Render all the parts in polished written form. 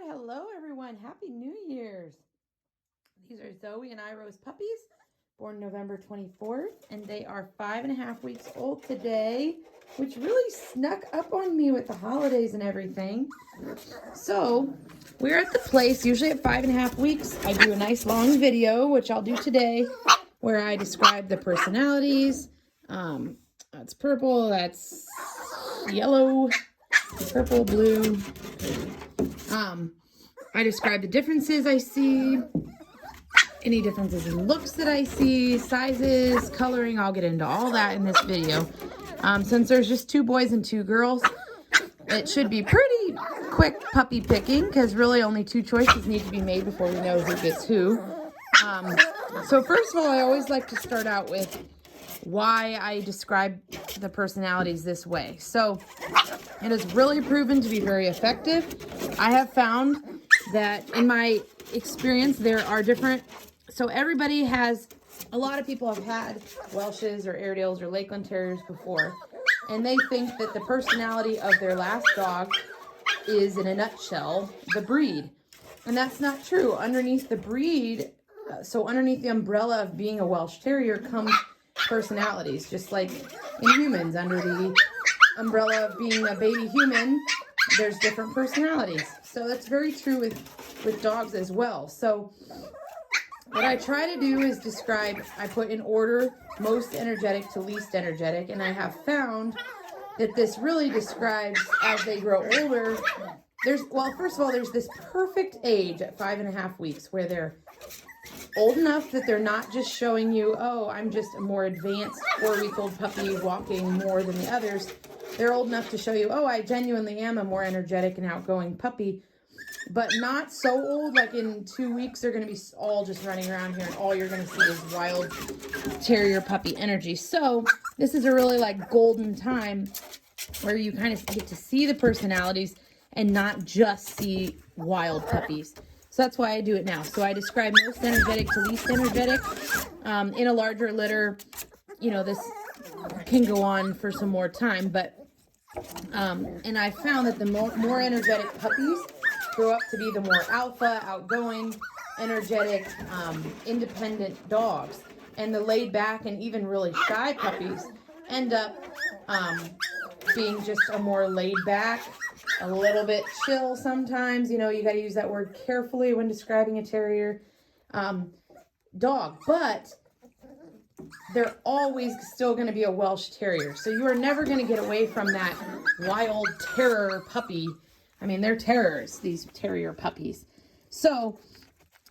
Hello everyone. Happy New Year's. These are Zoey-Iroh's puppies, born November 24th, and they are 5.5 weeks old today, which really snuck up on me with the holidays and everything. So we're at the place, usually at 5.5 weeks. I do a nice long video, which I'll do today, where I describe the personalities. That's purple, that's yellow, purple, blue. I describe the differences I see, any differences in looks that I see, sizes, coloring. I'll get into all that in this video. Since there's just 2 boys and 2 girls, it should be pretty quick puppy picking because really only 2 choices need to be made before we know who gets who. So first of all, I always like to start out with why I describe the personalities this way. So it has really proven to be very effective. I have found that in my experience, there are different, so everybody has, a lot of people have had Welshes or Airedales or Lakeland Terriers before, and they think that the personality of their last dog is, in a nutshell, the breed. And that's not true. Underneath the breed, so underneath the umbrella of being a Welsh Terrier comes personalities, just like in humans. Under the umbrella of being a baby human, there's different personalities. So that's very true with dogs as well. So what I try to do is describe, I put in order most energetic to least energetic, and I have found that this really describes as they grow older. Well, first of all, there's this perfect age at 5.5 weeks where they're old enough that they're not just showing you, oh, I'm just a more advanced 4-week-old puppy walking more than the others. They're old enough to show you, oh, I genuinely am a more energetic and outgoing puppy, but not so old, like in 2 weeks, they're going to be all just running around here and all you're going to see is wild terrier puppy energy. So this is a really like golden time where you kind of get to see the personalities and not just see wild puppies. So that's why I do it now. So I describe most energetic to least energetic. In a larger litter, you know, this can go on for some more time, but and I found that the more energetic puppies grow up to be the more alpha, outgoing, energetic, independent dogs. And the laid back and even really shy puppies end up being just a more laid back, a little bit chill sometimes. You know, you got to use that word carefully when describing a terrier dog. But they're always still going to be a Welsh Terrier. So you are never going to get away from that wild terror puppy. I mean, they're terrors, these terrier puppies. So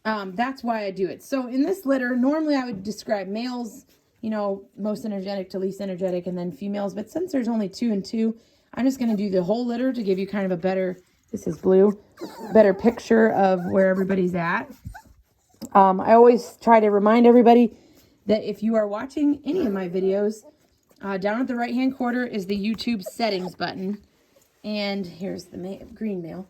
that's why I do it. So in this litter, normally I would describe males, you know, most energetic to least energetic, and then females. But since there's only 2 and 2, I'm just going to do the whole litter to give you kind of a better, this is blue, better picture of where everybody's at. I always try to remind everybody that if you are watching any of my videos, down at the right-hand corner is the YouTube settings button. And here's the green male.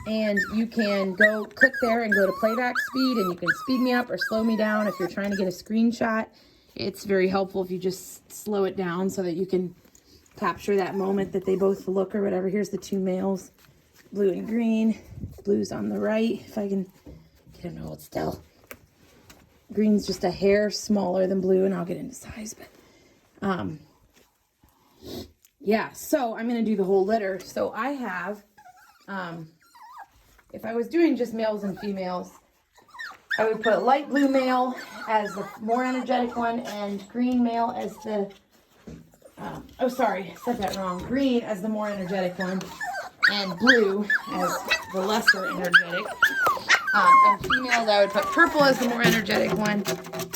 And you can go click there and go to playback speed, and you can speed me up or slow me down if you're trying to get a screenshot. It's very helpful if you just slow it down so that you can capture that moment that they both look or whatever. Here's the 2 males, blue and green. Blue's on the right, if I can get him to hold still. Green's just a hair smaller than blue, and I'll get into size, but yeah, so I'm going to do the whole litter. So I have, if I was doing just males and females, I would put light blue male as the more energetic one and green male as the, oh, sorry, said that wrong. Green as the more energetic one and blue as the lesser energetic. And females, I would put purple as the more energetic one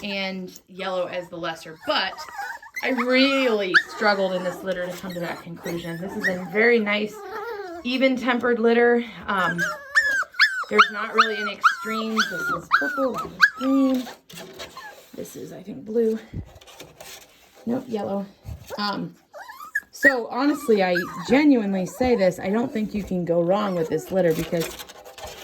and yellow as the lesser. But I really struggled in this litter to come to that conclusion. This is a very nice, even-tempered litter. There's not really any extremes. This is purple, that is green. This is, I think, blue. Nope, yellow. So honestly, I genuinely say this, I don't think you can go wrong with this litter because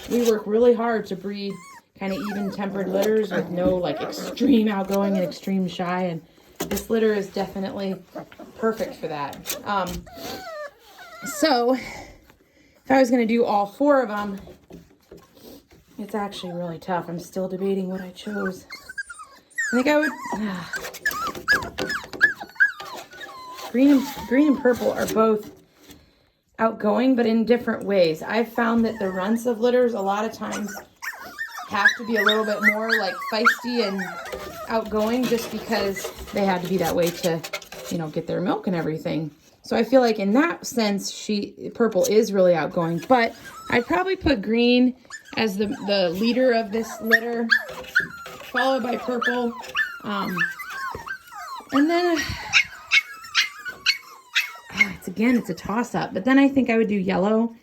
we work really hard to breed kind of even-tempered litters with no like extreme outgoing and extreme shy, and this litter is definitely perfect for that. So if I was going to do all 4 of them, It's actually really tough. I'm still debating what I chose. I think I would... Green and purple are both outgoing, but in different ways. I've found that the runts of litters a lot of times have to be a little bit more like feisty and outgoing just because they had to be that way to, you know, get their milk and everything. So I feel like in that sense, purple is really outgoing, but I'd probably put green as the leader of this litter, followed by purple. And then it's a toss-up, but then I think I would do yellow,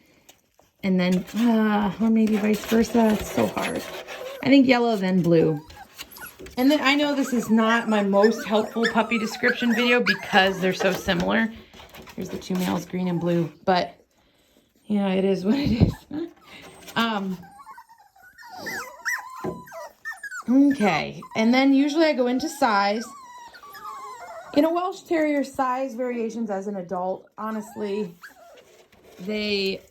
and then, or maybe vice versa. It's so hard. I think yellow, then blue. And then I know this is not my most helpful puppy description video because they're so similar. Here's the two males, green and blue, but you know, it is what it is. Okay, and then usually I go into size. In a Welsh Terrier, size variations as an adult, honestly, they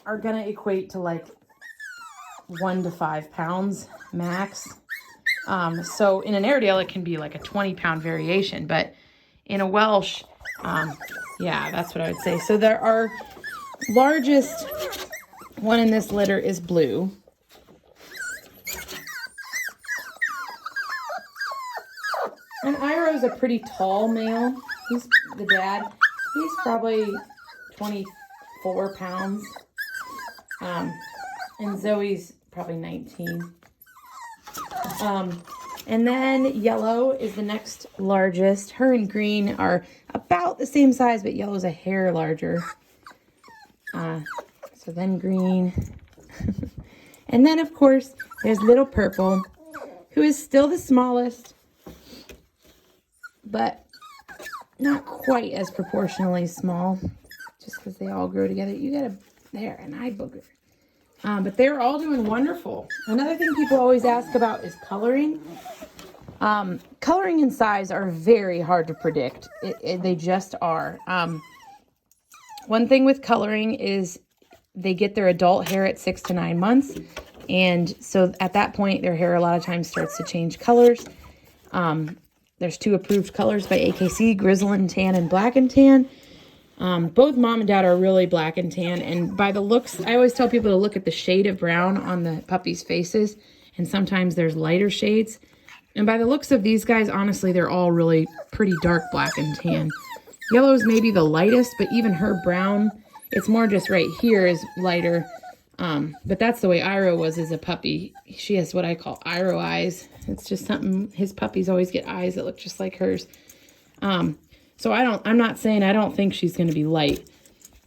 are going to equate to like 1 to 5 pounds max. So in an Airedale, it can be like a 20-pound variation, but in a Welsh, yeah, that's what I would say. So our largest one in this litter is blue. And Iroh's a pretty tall male. He's the dad. He's probably 24 pounds. And Zoe's probably 19. And then yellow is the next largest. Her and green are about the same size, but yellow's a hair larger. So then green. And then, of course, there's little purple, who is still the smallest, but not quite as proportionally small, just because they all grow together. You got an eye booger. But they're all doing wonderful. Another thing people always ask about is coloring. Coloring and size are very hard to predict. They just are. One thing with coloring is they get their adult hair at 6 to 9 months. And so at that point, their hair a lot of times starts to change colors. There's 2 approved colors by AKC, Grizzle and Tan and Black and Tan. Both mom and dad are really black and tan. And by the looks, I always tell people to look at the shade of brown on the puppies' faces. And sometimes there's lighter shades. And by the looks of these guys, honestly, they're all really pretty dark black and tan. Yellow is maybe the lightest, but even her brown, it's more just right here is lighter. But that's the way Iroh was as a puppy. She has what I call Iroh eyes. It's just something, his puppies always get eyes that look just like hers. So I'm not saying I don't think she's going to be light,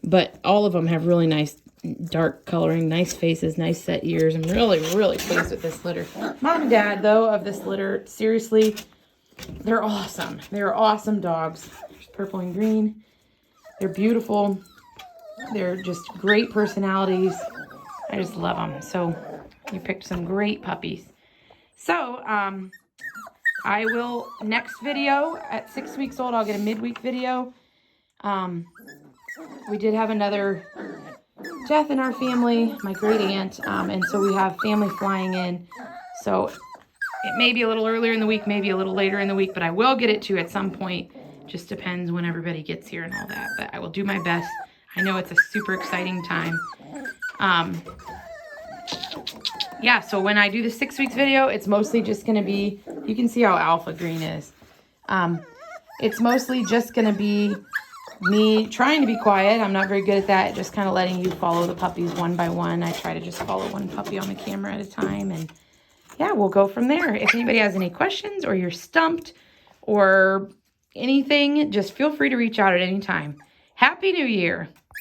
but all of them have really nice dark coloring, nice faces, nice set ears. I'm really, really pleased with this litter. Mom and dad, though, of this litter, seriously, they're awesome. They're awesome dogs. There's purple and green. They're beautiful. They're just great personalities. I just love them. So you picked some great puppies. So, I will, next video, at 6 weeks old, I'll get a midweek video. We did have another death in our family, my great aunt, and so we have family flying in. So it may be a little earlier in the week, maybe a little later in the week, but I will get it to you at some point. Just depends when everybody gets here and all that, but I will do my best. I know it's a super exciting time. Yeah, so when I do the 6 weeks video, it's mostly just going to be, you can see how alpha green is. It's mostly just going to be me trying to be quiet. I'm not very good at that, just kind of letting you follow the puppies one by one. I try to just follow one puppy on the camera at a time, and yeah, we'll go from there. If anybody has any questions or you're stumped or anything, just feel free to reach out at any time. Happy New Year!